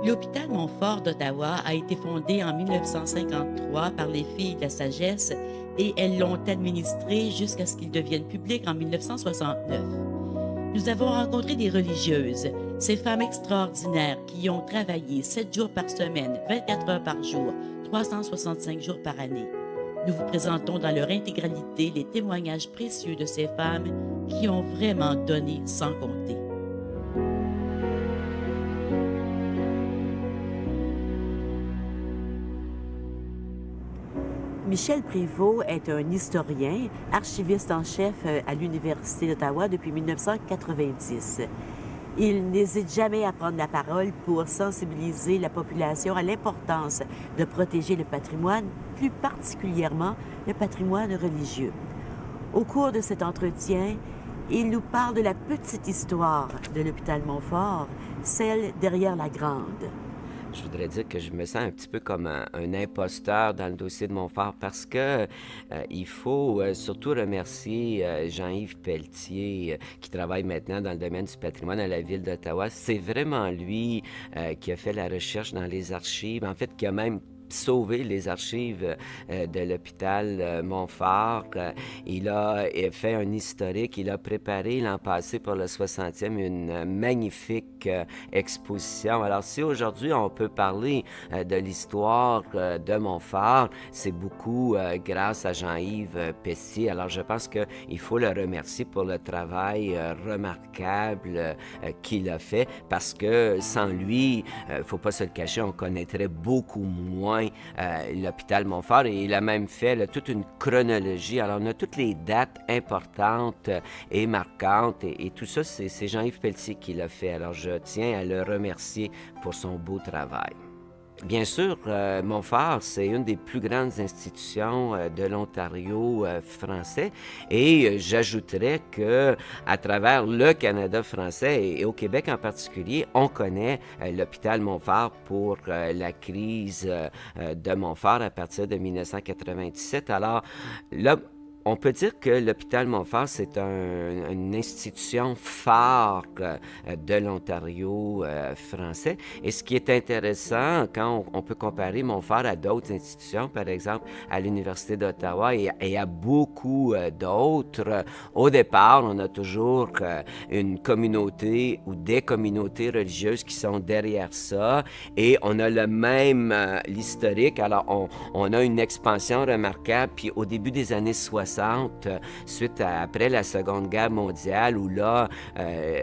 L'hôpital Montfort d'Ottawa a été fondé en 1953 par les Filles de la Sagesse et elles l'ont administré jusqu'à ce qu'il devienne public en 1969. Nous avons rencontré des religieuses, ces femmes extraordinaires qui y ont travaillé 7 jours par semaine, 24 heures par jour, 365 jours par année. Nous vous présentons dans leur intégralité les témoignages précieux de ces femmes qui ont vraiment donné sans compter. Michel Prévost est un historien, archiviste en chef à l'Université d'Ottawa depuis 1990. Il n'hésite jamais à prendre la parole pour sensibiliser la population à l'importance de protéger le patrimoine, plus particulièrement le patrimoine religieux. Au cours de cet entretien, il nous parle de la petite histoire de l'hôpital Montfort, celle derrière la grande. Je voudrais dire que je me sens un petit peu comme un imposteur dans le dossier de Montfort parce que il faut surtout remercier Jean-Yves Pelletier qui travaille maintenant dans le domaine du patrimoine à la Ville d'Ottawa. C'est vraiment lui qui a fait la recherche dans les archives, en fait qui a même sauver les archives de l'hôpital Montfort. Il a fait un historique. Il a préparé l'an passé pour le 60e une magnifique exposition. Alors, si aujourd'hui on peut parler de l'histoire de Montfort, c'est beaucoup grâce à Jean-Yves Pelletier. Alors, je pense qu'il faut le remercier pour le travail remarquable qu'il a fait parce que sans lui, il ne faut pas se le cacher, on connaîtrait beaucoup moins l'hôpital Montfort et il a même fait toute une chronologie. Alors, on a toutes les dates importantes et marquantes et tout ça, c'est Jean-Yves Pelletier qui l'a fait. Alors, je tiens à le remercier pour son beau travail. Bien sûr, Montfort, c'est une des plus grandes institutions de l'Ontario français et j'ajouterais que à travers le Canada français et au Québec en particulier, on connaît l'hôpital Montfort pour la crise de Montfort à partir de 1997. Alors là, on peut dire que l'hôpital Montfort, c'est une institution phare de l'Ontario français. Et ce qui est intéressant, quand on peut comparer Montfort à d'autres institutions, par exemple à l'Université d'Ottawa et à beaucoup d'autres, au départ, on a toujours une communauté ou des communautés religieuses qui sont derrière ça. Et on a le même l'historique. Alors, on a une expansion remarquable. Puis au début des années 60, après la Seconde Guerre mondiale, où là,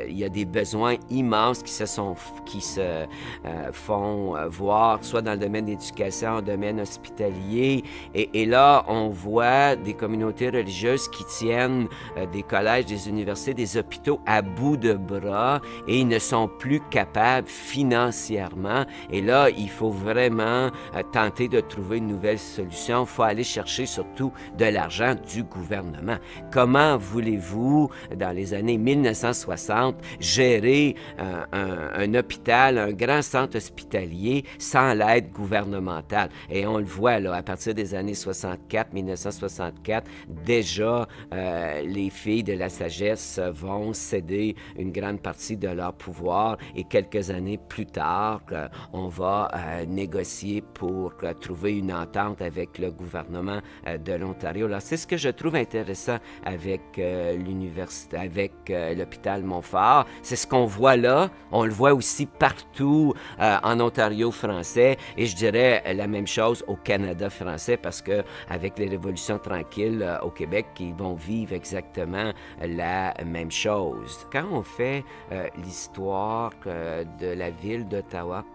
il y a des besoins immenses qui se font voir, soit dans le domaine d'éducation, dans le domaine hospitalier. Et là, on voit des communautés religieuses qui tiennent des collèges, des universités, des hôpitaux à bout de bras et ils ne sont plus capables financièrement. Et là, il faut vraiment tenter de trouver une nouvelle solution. Il faut aller chercher surtout de l'argent du gouvernement. Comment voulez-vous, dans les années 1960, gérer un hôpital, un grand centre hospitalier sans l'aide gouvernementale? Et on le voit, là, à partir des années 1964, déjà, les filles de la sagesse vont céder une grande partie de leur pouvoir et quelques années plus tard, on va négocier pour trouver une entente avec le gouvernement de l'Ontario. Alors, c'est ce que je trouve intéressant avec l'université, avec l'hôpital Montfort. C'est ce qu'on voit là. On le voit aussi partout en Ontario français et je dirais la même chose au Canada français parce que avec les révolutions tranquilles au Québec, ils vont vivre exactement la même chose. Quand on fait l'histoire de la ville d'Ottawa,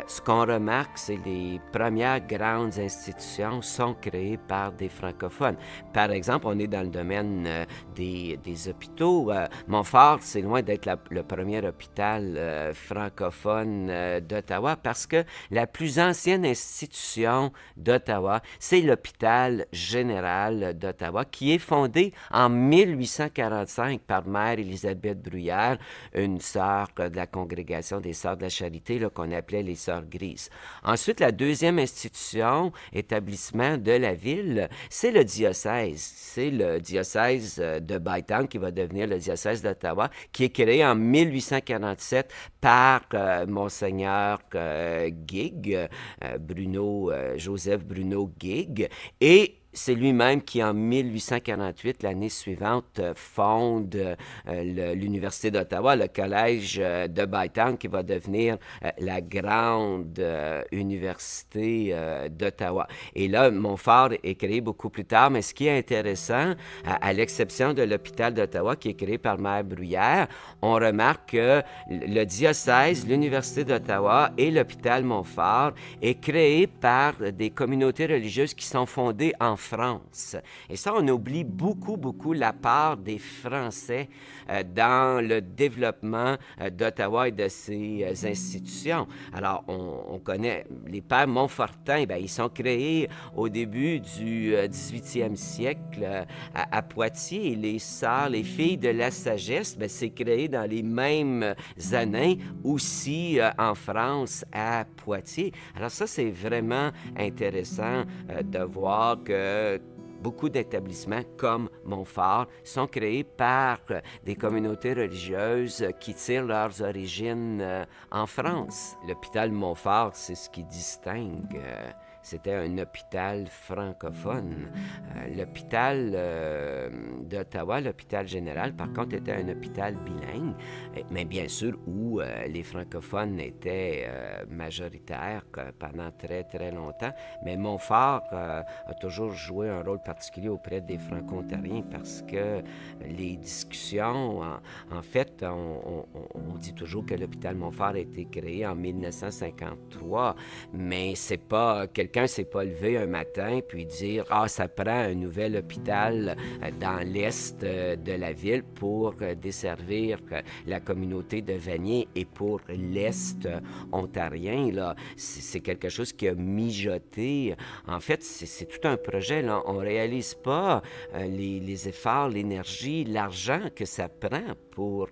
ce qu'on remarque, c'est que les premières grandes institutions sont créées par des francophones. Par exemple, on est dans le domaine des hôpitaux. Montfort, c'est loin d'être le premier hôpital francophone d'Ottawa parce que la plus ancienne institution d'Ottawa, c'est l'hôpital général d'Ottawa qui est fondé en 1845 par Mère Élisabeth Bruyère, une sœur de la congrégation des Sœurs de la Charité là, qu'on appelait les Sœurs Grises. Ensuite, la deuxième institution, établissement de la ville, c'est le diocèse. C'est le diocèse de Bytown qui va devenir le diocèse d'Ottawa, qui est créé en 1847 par Monseigneur Gig, Joseph Bruno Gig, et c'est lui-même qui, en 1848, l'année suivante, fonde l'Université d'Ottawa, le collège de Bytown, qui va devenir la grande université d'Ottawa. Et là, Montfort est créé beaucoup plus tard, mais ce qui est intéressant, à l'exception de l'hôpital d'Ottawa, qui est créé par Mère Bruyère, on remarque que le diocèse, l'Université d'Ottawa et l'hôpital Montfort est créé par des communautés religieuses qui sont fondées en France. Et ça, on oublie beaucoup la part des Français dans le développement d'Ottawa et de ses institutions. Alors, on connaît les pères Montfortin, bien, ils sont créés au début du 18e siècle à Poitiers. Et les sœurs, les filles de la sagesse, bien, c'est créé dans les mêmes années aussi en France à Poitiers. Alors ça, c'est vraiment intéressant de voir que beaucoup d'établissements comme Montfort sont créés par des communautés religieuses qui tirent leurs origines en France. L'hôpital Montfort, c'est ce qui distingue. C'était un hôpital francophone. L'hôpital d'Ottawa, l'hôpital général, par contre, était un hôpital bilingue, mais bien sûr où les francophones étaient majoritaires pendant très longtemps. Mais Montfort a toujours joué un rôle particulier auprès des franco-ontariens parce que les discussions, en fait, on dit toujours que l'hôpital Montfort a été créé en 1953, mais c'est pas quelqu'un s'est pas levé un matin puis dire « Ah, ça prend un nouvel hôpital dans l'est de la ville pour desservir la communauté de Vanier et pour l'est ontarien. » Là, c'est quelque chose qui a mijoté. En fait, c'est tout un projet. Là. On réalise pas les efforts, l'énergie, l'argent que ça prend pour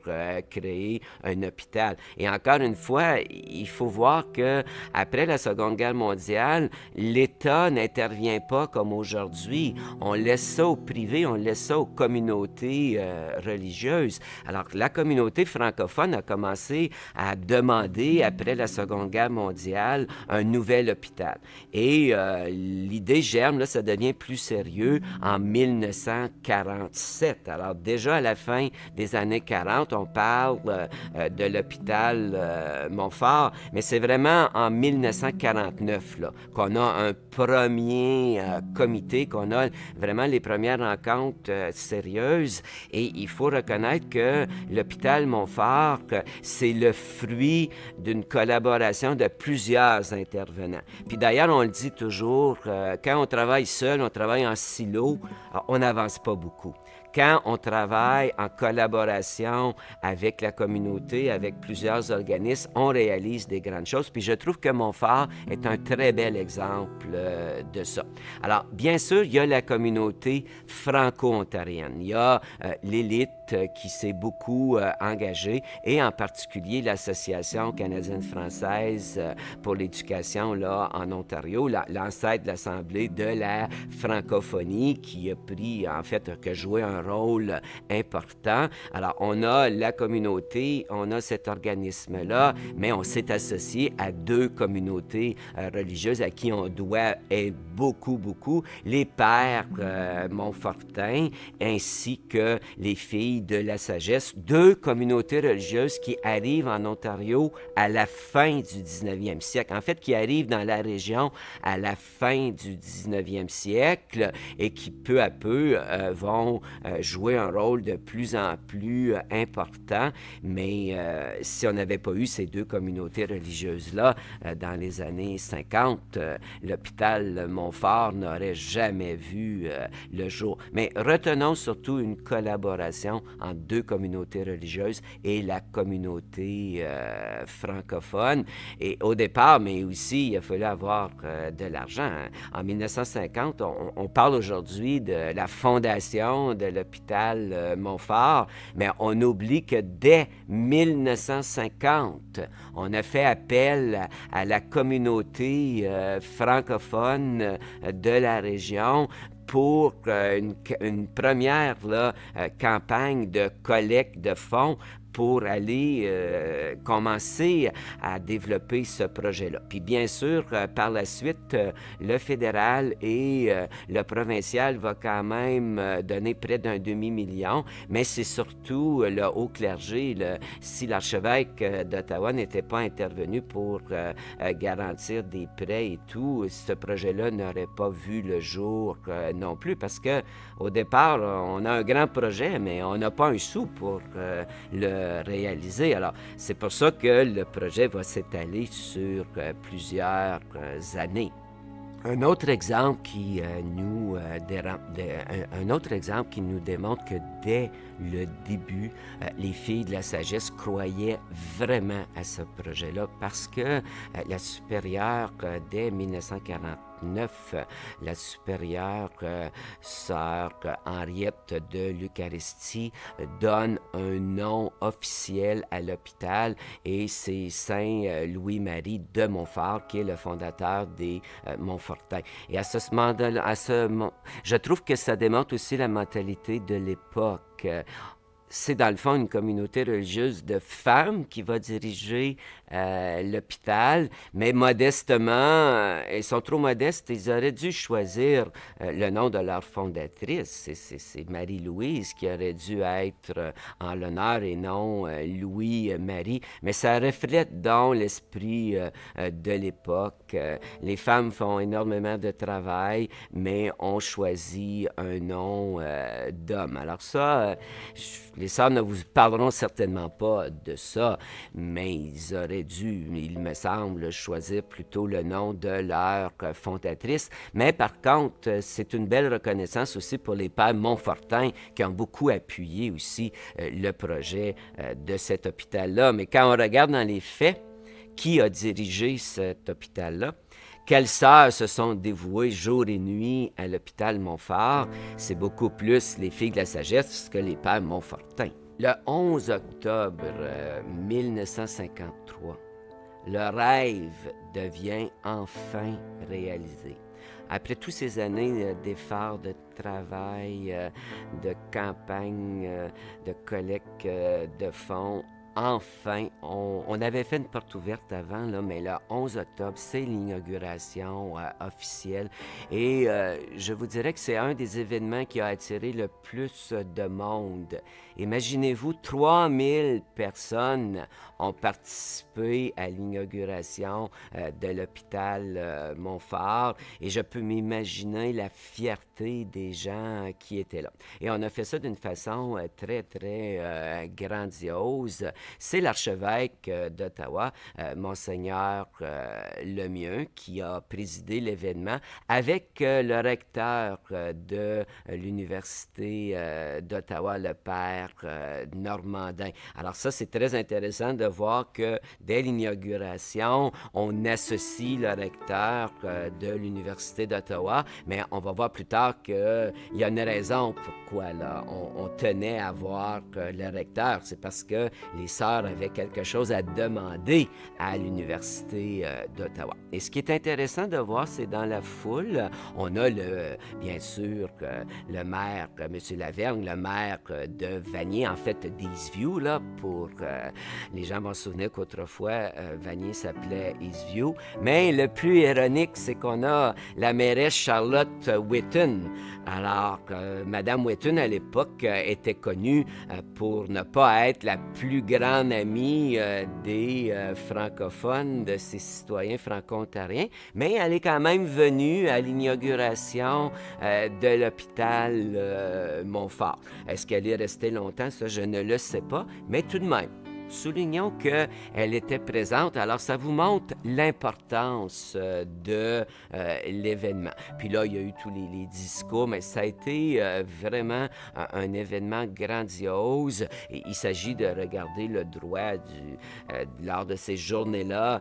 créer un hôpital. Et encore une fois, il faut voir que après la Seconde Guerre mondiale, l'État n'intervient pas comme aujourd'hui. On laisse ça au privé, on laisse ça aux communautés religieuses. Alors, la communauté francophone a commencé à demander, après la Seconde Guerre mondiale, un nouvel hôpital. Et l'idée germe, là, ça devient plus sérieux en 1947. Alors, déjà à la fin des années 40, on parle de l'hôpital Montfort, mais c'est vraiment en 1949 là, qu'on a un premier comité, qu'on a vraiment les premières rencontres sérieuses. Et il faut reconnaître que l'hôpital Montfort, c'est le fruit d'une collaboration de plusieurs intervenants. Puis d'ailleurs, on le dit toujours, quand on travaille seul, on travaille en silo, on n'avance pas beaucoup. Quand on travaille en collaboration avec la communauté, avec plusieurs organismes, on réalise des grandes choses. Puis je trouve que Montfort est un très bel exemple de ça. Alors, bien sûr, il y a la communauté franco-ontarienne. Il y a l'élite qui s'est beaucoup engagée, et en particulier l'Association canadienne-française pour l'éducation là, en Ontario, l'ancêtre de l'Assemblée de la francophonie, qui a pris, en fait, qui a joué un rôle important. Alors, on a la communauté, on a cet organisme-là, mais on s'est associé à deux communautés religieuses à qui on doit beaucoup, les pères Montfortin ainsi que les filles de la sagesse, deux communautés religieuses qui arrivent en Ontario à la fin du 19e siècle, en fait, qui arrivent dans la région à la fin du 19e siècle et qui, peu à peu, vont jouer un rôle de plus en plus important. Mais si on n'avait pas eu ces deux communautés religieuses-là dans les années 50, l'hôpital Montfort n'aurait jamais vu le jour. Mais retenons surtout une collaboration entre deux communautés religieuses et la communauté francophone. Et au départ, mais aussi, il a fallu avoir de l'argent. En 1950, on parle aujourd'hui de la fondation de l'hôpital l'hôpital Montfort, mais on oublie que dès 1950, on a fait appel à la communauté francophone de la région pour une première campagne de collecte de fonds pour aller commencer à développer ce projet-là. Puis bien sûr, par la suite, le fédéral et le provincial va quand même donner près d'un demi-million, mais c'est surtout le haut clergé, si l'archevêque d'Ottawa n'était pas intervenu pour garantir des prêts et tout, ce projet-là n'aurait pas vu le jour non plus, parce que au départ, on a un grand projet, mais on n'a pas un sou pour le réaliser. Alors, c'est pour ça que le projet va s'étaler sur plusieurs années. Un autre exemple qui nous démontre que dès le début, les filles de la sagesse croyaient vraiment à ce projet-là parce que la supérieure, dès 1949, la supérieure sœur Henriette de l'Eucharistie donne un nom officiel à l'hôpital et c'est Saint Louis-Marie de Montfort qui est le fondateur des Montfortins. Et à ce moment-là, je trouve que ça démontre aussi la mentalité de l'époque. C'est dans le fond une communauté religieuse de femmes qui va diriger l'hôpital, mais modestement, elles sont trop modestes, ils auraient dû choisir le nom de leur fondatrice. C'est Marie-Louise qui aurait dû être en l'honneur et non Louis-Marie. Mais ça reflète donc l'esprit de l'époque. Les femmes font énormément de travail, mais on choisit un nom d'homme. Alors ça, les sœurs ne vous parleront certainement pas de ça, mais ils auraient dû, il me semble, choisir plutôt le nom de leur fondatrice. Mais par contre, c'est une belle reconnaissance aussi pour les pères Montfortins qui ont beaucoup appuyé aussi le projet de cet hôpital-là. Mais quand on regarde dans les faits, qui a dirigé cet hôpital-là? Quelles sœurs se sont dévouées jour et nuit à l'hôpital Montfort? C'est beaucoup plus les filles de la sagesse que les pères Montfortins. Le 11 octobre 1953, le rêve devient enfin réalisé. Après toutes ces années d'efforts, de travail, de campagne, de collecte de fonds, enfin, on avait fait une porte ouverte avant, là, mais le 11 octobre, c'est l'inauguration officielle. Et je vous dirais que c'est un des événements qui a attiré le plus de monde. Imaginez-vous, 3000 personnes ont participé à l'inauguration de l'hôpital Montfort et je peux m'imaginer la fierté des gens qui étaient là. Et on a fait ça d'une façon très, très grandiose. C'est l'archevêque d'Ottawa, Monseigneur Lemieux, qui a présidé l'événement avec le recteur de l'Université d'Ottawa, le père Normandin. Alors ça, c'est très intéressant de voir que dès l'inauguration, on associe le recteur de l'Université d'Ottawa, mais on va voir plus tard qu'il y a une raison pourquoi là, on tenait à voir le recteur. C'est parce que les sœurs avaient quelque chose à demander à l'Université d'Ottawa. Et ce qui est intéressant de voir, c'est dans la foule, on a bien sûr le maire, M. Lavergne, le maire de Vanier, en fait d'Eastview, là, pour les gens vont se souvenir qu'autrefois, Vanier s'appelait Eastview. Mais le plus ironique, c'est qu'on a la mairesse Charlotte Whitton. Alors, Madame Whitton, à l'époque, était connue pour ne pas être la plus grande amie des francophones, de ses citoyens franco-ontariens, mais elle est quand même venue à l'inauguration de l'hôpital Montfort. Est-ce qu'elle est restée longtemps? Ça, je ne le sais pas, mais tout de même. Soulignons qu'elle était présente, alors ça vous montre l'importance de l'événement. Puis là, il y a eu tous les discours, mais ça a été vraiment un événement grandiose. Et il s'agit de regarder le droit lors de ces journées-là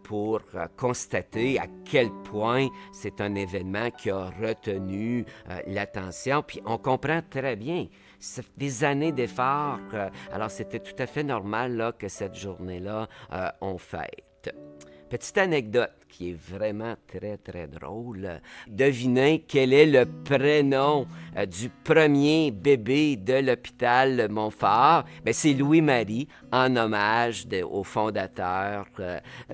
pour constater à quel point c'est un événement qui a retenu l'attention. Puis on comprend très bien ça fait des années d'efforts. Alors, c'était tout à fait normal là, que cette journée-là, on fête. Petite anecdote qui est vraiment très, très drôle. Devinez quel est le prénom du premier bébé de l'hôpital Montfort? Bien, c'est Louis-Marie, en hommage au fondateur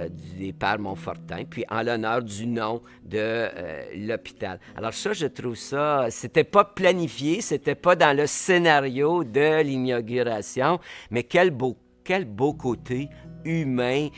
des Pères Montfortin, puis en l'honneur du nom de l'hôpital. Alors ça, je trouve ça, c'était pas planifié, c'était pas dans le scénario de l'inauguration, mais quel beau côté humain.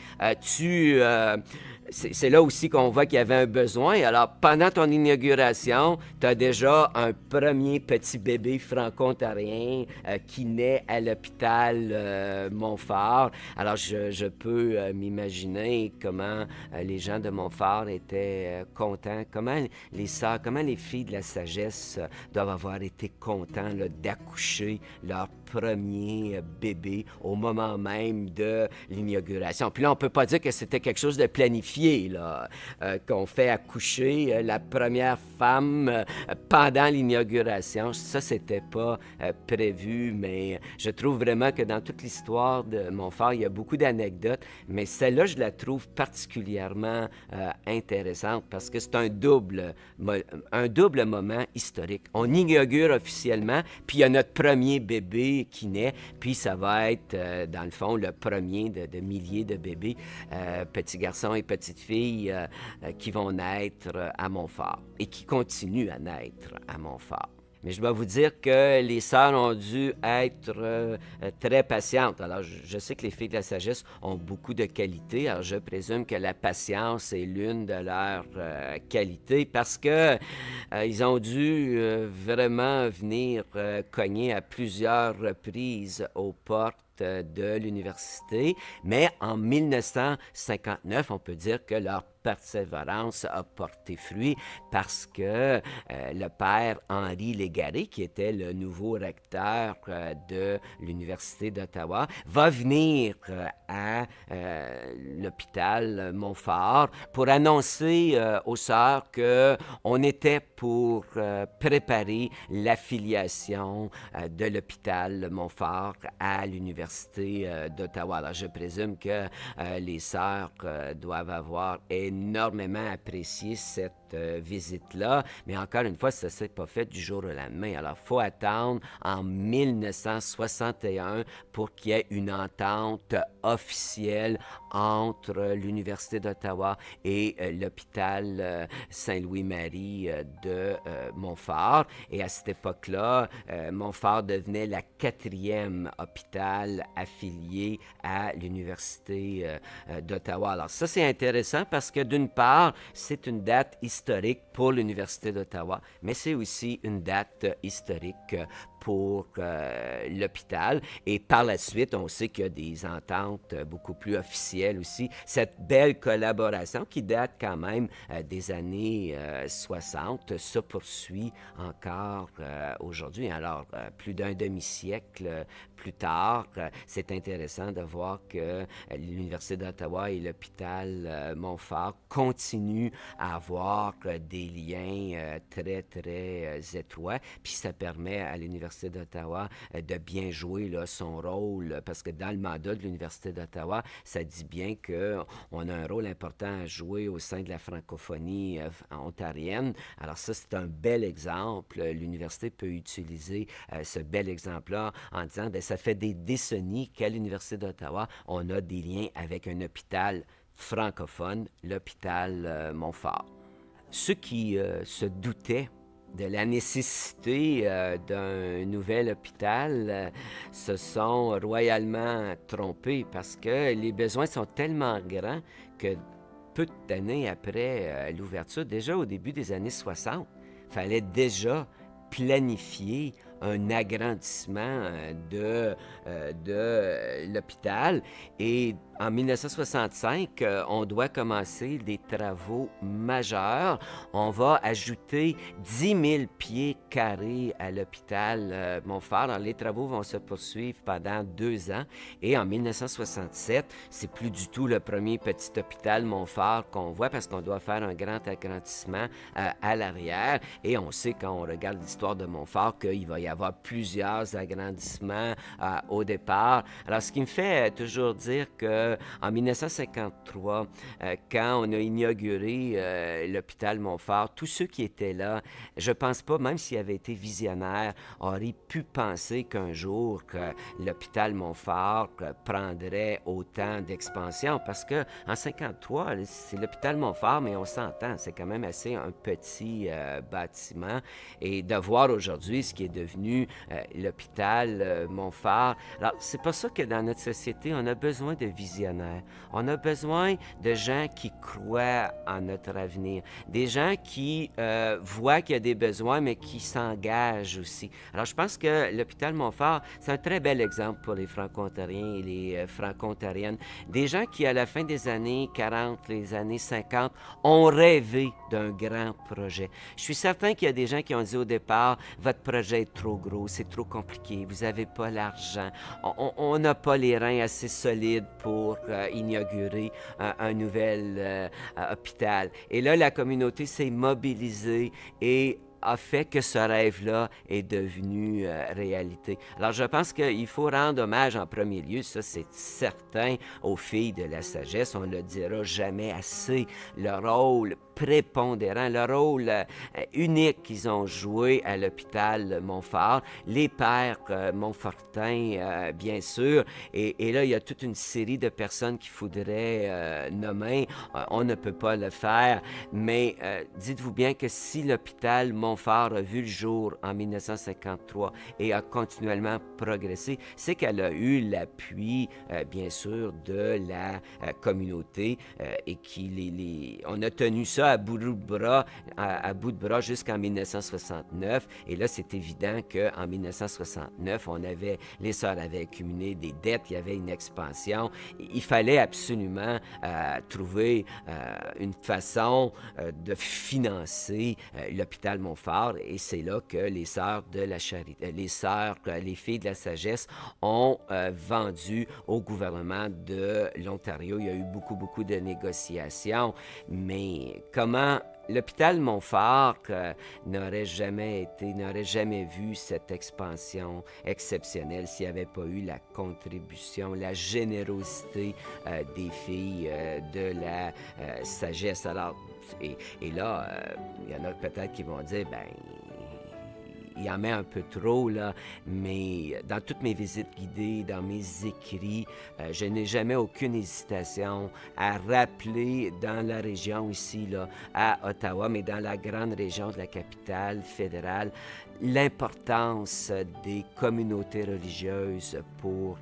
C'est là aussi qu'on voit qu'il y avait un besoin. Alors, pendant ton inauguration, tu as déjà un premier petit bébé franco-ontarien qui naît à l'hôpital Montfort. Alors, je peux m'imaginer comment les gens de Montfort étaient contents, comment les sœurs, comment les filles de la sagesse doivent avoir été contents là, d'accoucher leur premier bébé au moment même de l'inauguration. Puis là, on ne peut pas dire que c'était quelque chose de planifié, là, qu'on fait accoucher la première femme pendant l'inauguration. Ça, c'était pas prévu, mais je trouve vraiment que dans toute l'histoire de Montfort, il y a beaucoup d'anecdotes, mais celle-là, je la trouve particulièrement intéressante parce que c'est un double moment historique. On inaugure officiellement, puis il y a notre premier bébé qui naît, puis ça va être, dans le fond, le premier de milliers de bébés, petits garçons et petites filles qui vont naître à Montfort et qui continuent à naître à Montfort. Mais je dois vous dire que les sœurs ont dû être très patientes. Alors, je sais que les filles de la sagesse ont beaucoup de qualités. Alors, je présume que la patience est l'une de leurs qualités parce que ils ont dû vraiment venir cogner à plusieurs reprises aux portes de l'université. Mais en 1959, on peut dire que leur persévérance a porté fruit parce que le père Henri Légaré, qui était le nouveau recteur de l'Université d'Ottawa, va venir à l'hôpital Montfort pour annoncer aux sœurs qu'on était pour préparer l'affiliation de l'hôpital Montfort à l'Université d'Ottawa. Alors, je présume que les sœurs doivent avoir énormément apprécié cette visite-là, mais encore une fois, ça ne s'est pas fait du jour au lendemain. Alors, il faut attendre en 1961 pour qu'il y ait une entente officielle entre l'Université d'Ottawa et l'hôpital Saint-Louis-Marie de Montfort. Et à cette époque-là, Montfort devenait la 4e hôpital affilié à l'Université d'Ottawa. Alors ça, c'est intéressant parce que d'une part, c'est une date historique pour l'Université d'Ottawa, mais c'est aussi une date historique pour l'hôpital. Et par la suite, on sait qu'il y a des ententes beaucoup plus officielles aussi. Cette belle collaboration qui date quand même des années 60 se poursuit encore aujourd'hui. Alors, plus d'un demi-siècle plus tard, c'est intéressant de voir que l'Université d'Ottawa et l'hôpital Montfort continuent à avoir des liens très, très étroits. Puis ça permet à l'Université d'Ottawa de bien jouer là, son rôle, parce que dans le mandat de l'Université d'Ottawa, ça dit bien qu'on a un rôle important à jouer au sein de la francophonie ontarienne. Alors ça, c'est un bel exemple. L'université peut utiliser ce bel exemple-là en disant que ça fait des décennies qu'à l'Université d'Ottawa, on a des liens avec un hôpital francophone, l'hôpital Montfort. Ceux qui se doutaient de la nécessité d'un nouvel hôpital se sont royalement trompés parce que les besoins sont tellement grands que peu d'années après l'ouverture, déjà au début des années 60, il fallait déjà planifier un agrandissement de l'hôpital. Et en 1965, on doit commencer des travaux majeurs. On va ajouter 10 000 pieds carrés à l'hôpital Montfort. Alors, les travaux vont se poursuivre pendant 2 ans. Et en 1967, c'est plus du tout le premier petit hôpital Montfort qu'on voit parce qu'on doit faire un grand agrandissement à l'arrière. Et on sait, quand on regarde l'histoire de Montfort, qu'il va y y avoir plusieurs agrandissements au départ. Alors, ce qui me fait toujours dire qu'en 1953, quand on a inauguré l'hôpital Montfort, tous ceux qui étaient là, je pense pas, même s'ils avaient été visionnaires, auraient pu penser qu'un jour que l'hôpital Montfort prendrait autant d'expansion, parce que en 53, c'est l'hôpital Montfort, mais on s'entend, c'est quand même assez un petit bâtiment. Et de voir aujourd'hui ce qui est devenu l'hôpital Montfort. Alors, c'est pour ça que dans notre société, on a besoin de visionnaires. On a besoin de gens qui croient en notre avenir. Des gens qui voient qu'il y a des besoins, mais qui s'engagent aussi. Alors, je pense que l'hôpital Montfort, c'est un très bel exemple pour les Franco-Ontariens et les Franco-Ontariennes. Des gens qui, à la fin des années 40, les années 50, ont rêvé d'un grand projet. Je suis certain qu'il y a des gens qui ont dit au départ, votre projet est trop gros, c'est trop compliqué, vous n'avez pas l'argent, on n'a pas les reins assez solides pour inaugurer un nouvel hôpital. Et là, la communauté s'est mobilisée et a fait que ce rêve-là est devenu réalité. Alors, je pense qu'il faut rendre hommage en premier lieu, ça c'est certain, aux filles de la sagesse. On ne le dira jamais assez. Le rôle prépondérant, le rôle unique qu'ils ont joué à l'hôpital Montfort. Les pères Montfortin, bien sûr. Et là, il y a toute une série de personnes qu'il faudrait nommer. On ne peut pas le faire, mais dites-vous bien que si l'hôpital Montfort a vu le jour en 1953 et a continuellement progressé, c'est qu'elle a eu l'appui, bien sûr, de la communauté et on a tenu ça à bout de bras jusqu'en 1969. Et là, c'est évident qu'en 1969, les sœurs avaient accumulé des dettes, il y avait une expansion. Il fallait absolument trouver une façon de financer l'hôpital Montfort, et c'est là que les sœurs de la charité, les filles de la sagesse ont vendu au gouvernement de l'Ontario. Il y a eu beaucoup de négociations, mais comment l'hôpital Montfort n'aurait jamais vu cette expansion exceptionnelle s'il n'y avait pas eu la contribution, la générosité des filles de la sagesse. Alors, et là, il y en a peut-être qui vont dire, ben, il en met un peu trop, là, mais dans toutes mes visites guidées, dans mes écrits, je n'ai jamais aucune hésitation à rappeler dans la région ici, là, à Ottawa, mais dans la grande région de la capitale fédérale, l'importance des communautés religieuses pour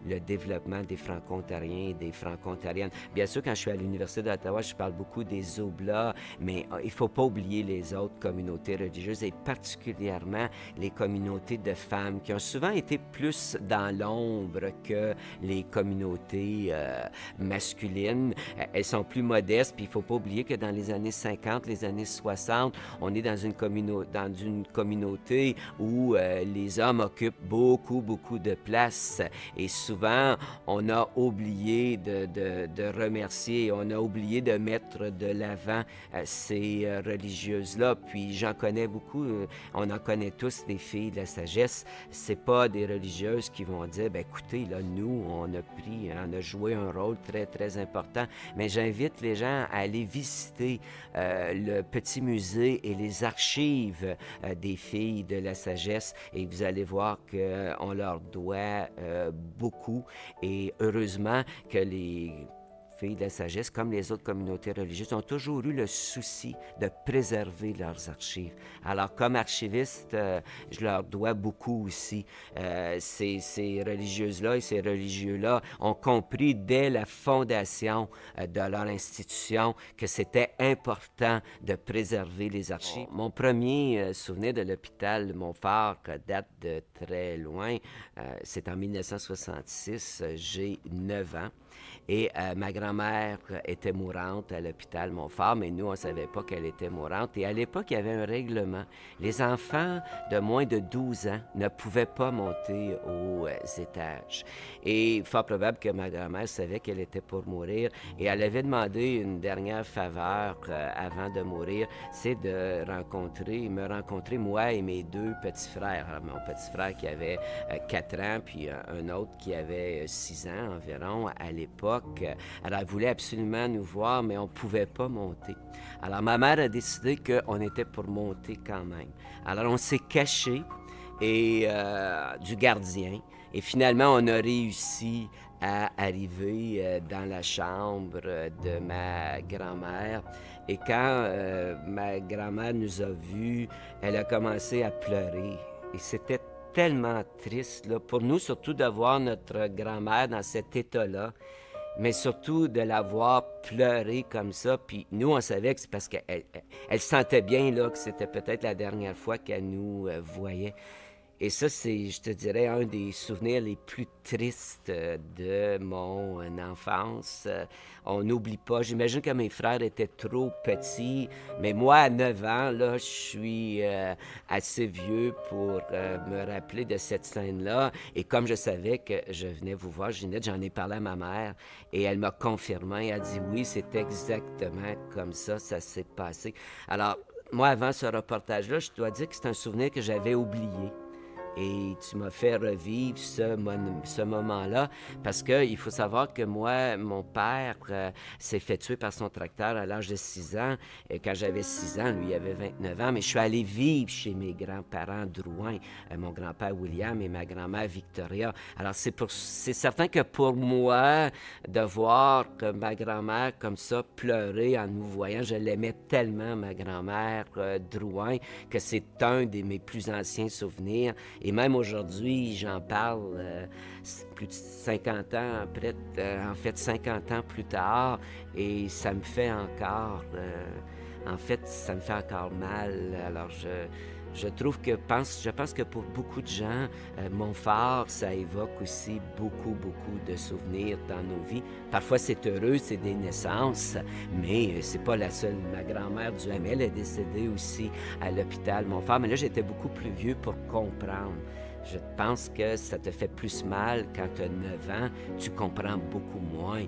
le développement des Franco-Ontariens et des Franco-Ontariennes. Bien sûr, quand je suis à l'Université d'Ottawa, je parle beaucoup des Oblats, mais il ne faut pas oublier les autres communautés religieuses et particulièrement les communautés de femmes qui ont souvent été plus dans l'ombre que les communautés masculines. Elles sont plus modestes, puis il ne faut pas oublier que dans les années 50, les années 60, on est dans une communauté où les hommes occupent beaucoup de place. Et souvent, on a oublié de remercier, on a oublié de mettre de l'avant ces religieuses-là. Puis j'en connais beaucoup, on en connaît tous des filles de la sagesse. C'est pas des religieuses qui vont dire, ben écoutez, là, nous, on a joué un rôle très important. Mais j'invite les gens à aller visiter le petit musée et les archives des filles de la sagesse, et vous allez voir qu'on leur doit beaucoup, et heureusement que les filles de la sagesse, comme les autres communautés religieuses, ont toujours eu le souci de préserver leurs archives. Alors, comme archiviste, je leur dois beaucoup aussi. Ces religieuses-là et ces religieux-là ont compris dès la fondation de leur institution que c'était important de préserver les archives. Mon premier souvenir de l'hôpital Montfort date de très loin. C'est en 1966. J'ai 9 ans. Et ma grand-mère grand-mère était mourante à l'hôpital Montfort, mais nous, on ne savait pas qu'elle était mourante. Et à l'époque, il y avait un règlement. Les enfants de moins de 12 ans ne pouvaient pas monter aux étages. Et fort probable que ma grand-mère savait qu'elle était pour mourir. Et elle avait demandé une dernière faveur avant de mourir, c'est de me rencontrer, moi et mes 2 petits frères. Alors, mon petit frère qui avait 4 ans, puis un autre qui avait 6 ans environ à l'époque. Alors, elle voulait absolument nous voir, mais on ne pouvait pas monter. Alors, ma mère a décidé qu'on était pour monter quand même. Alors, on s'est caché du gardien. Et finalement, on a réussi à arriver dans la chambre de ma grand-mère. Et quand ma grand-mère nous a vus, elle a commencé à pleurer. Et c'était tellement triste, là, pour nous, surtout de voir notre grand-mère dans cet état-là, mais surtout de la voir pleurer comme ça. Puis nous, on savait que c'est parce qu'elle sentait bien là, que c'était peut-être la dernière fois qu'elle nous voyait. Et ça, c'est, je te dirais, un des souvenirs les plus tristes de mon enfance. On n'oublie pas. J'imagine que mes frères étaient trop petits, mais moi, à 9 ans, là, je suis assez vieux pour me rappeler de cette scène-là. Et comme je savais que je venais vous voir, Ginette, j'en ai parlé à ma mère et elle m'a confirmé. Elle a dit oui, c'est exactement comme ça s'est passé. Alors, moi, avant ce reportage-là, je dois dire que c'est un souvenir que j'avais oublié. Et tu m'as fait revivre ce moment-là parce qu'il faut savoir que moi, mon père s'est fait tuer par son tracteur à l'âge de 6 ans. Et quand j'avais 6 ans, lui, il avait 29 ans. Mais je suis allé vivre chez mes grands-parents Drouin, mon grand-père William et ma grand-mère Victoria. Alors, c'est certain que pour moi, de voir que ma grand-mère comme ça pleurer en nous voyant, je l'aimais tellement, ma grand-mère Drouin, que c'est un de mes plus anciens souvenirs. Et même aujourd'hui, j'en parle plus de 50 ans après, en fait 50 ans plus tard, et ça me fait encore, ça me fait encore mal. Alors je trouve que, je pense que pour beaucoup de gens, Montfort, ça évoque aussi beaucoup de souvenirs dans nos vies. Parfois c'est heureux, c'est des naissances, mais c'est pas la seule. Ma grand-mère Duhamel est décédée aussi à l'hôpital Montfort, mais là j'étais beaucoup plus vieux pour comprendre. Je pense que ça te fait plus mal quand tu as 9 ans, tu comprends beaucoup moins.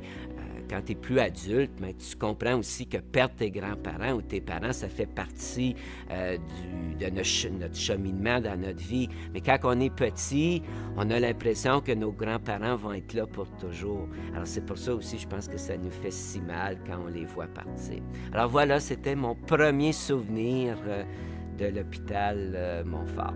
Quand tu es plus adulte, mais tu comprends aussi que perdre tes grands-parents ou tes parents, ça fait partie de notre cheminement dans notre vie. Mais quand on est petit, on a l'impression que nos grands-parents vont être là pour toujours. Alors c'est pour ça aussi, je pense que ça nous fait si mal quand on les voit partir. Alors voilà, c'était mon premier souvenir de l'hôpital Montfort.